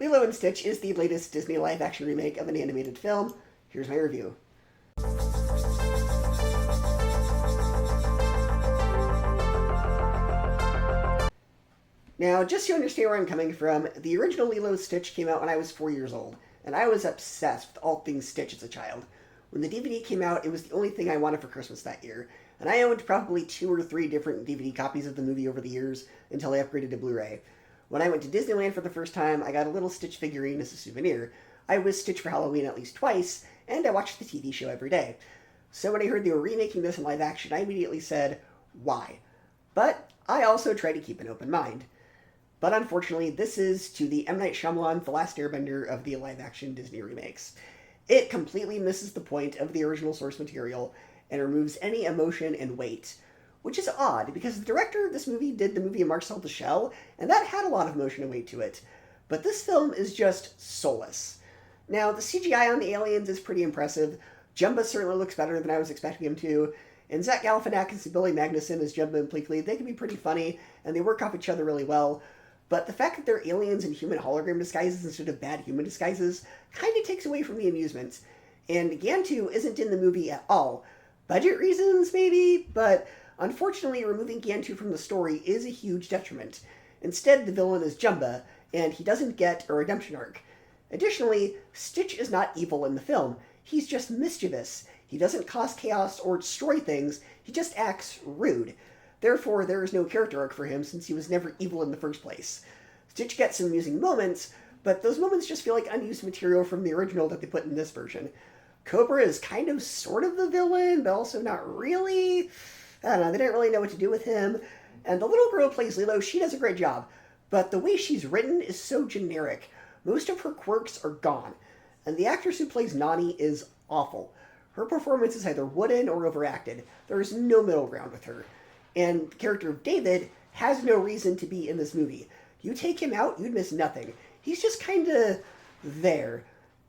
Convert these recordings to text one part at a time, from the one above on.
Lilo and Stitch is the latest Disney live-action remake of an animated film. Here's my review. Now, just so you understand where I'm coming from, the original Lilo Stitch came out when I was 4 years old, and I was obsessed with all things Stitch as a child. When the DVD came out, it was the only thing I wanted for Christmas that year, and I owned probably 2 or 3 different DVD copies of the movie over the years until I upgraded to Blu-ray. When I went to Disneyland for the first time, I got a little Stitch figurine as a souvenir. I was Stitch for Halloween at least twice, and I watched the TV show every day. So when I heard they were remaking this in live action, I immediately said, why? But I also try to keep an open mind. But unfortunately, this is to the M. Night Shyamalan, The Last Airbender of the live-action Disney remakes. It completely misses the point of the original source material and removes any emotion and weight, which is odd because the director of this movie did the movie Marcel the Shell, and that had a lot of emotion and weight to it. But this film is just soulless. Now, the CGI on the aliens is pretty impressive. Jumba certainly looks better than I was expecting him to, and Zach Galifianakis and Billy Magnussen as Jumba and Pleakley, they can be pretty funny, and they work off each other really well. But the fact that they're aliens in human hologram disguises instead of bad human disguises kind of takes away from the amusement. And Gantu isn't in the movie at all. Budget reasons, maybe, but unfortunately removing Gantu from the story is a huge detriment. Instead, the villain is Jumba, and he doesn't get a redemption arc. Additionally, Stitch is not evil in the film. He's just mischievous. He doesn't cause chaos or destroy things, he just acts rude. Therefore, there is no character arc for him since he was never evil in the first place. Stitch gets some amusing moments, but those moments just feel like unused material from the original that they put in this version. Cobra is kind of sort of the villain, but also not really. I don't know, they didn't really know what to do with him. And the little girl who plays Lilo, she does a great job, but the way she's written is so generic. Most of her quirks are gone, and the actress who plays Nani is awful. Her performance is either wooden or overacted. There is no middle ground with her. And the character of David has no reason to be in this movie. You take him out, you'd miss nothing. He's just kind of there.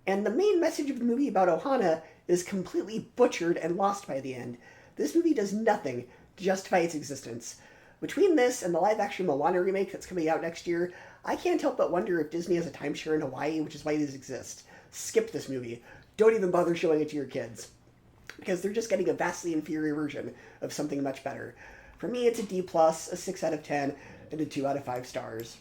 And the main message of the movie about Ohana is completely butchered and lost by the end. This movie does nothing to justify its existence. Between this and the live-action Moana remake that's coming out next year, I can't help but wonder if Disney has a timeshare in Hawaii, which is why these exist. Skip this movie. Don't even bother showing it to your kids. Because they're just getting a vastly inferior version of something much better. For me, it's a D+, a 6 out of 10, and a 2 out of 5 stars.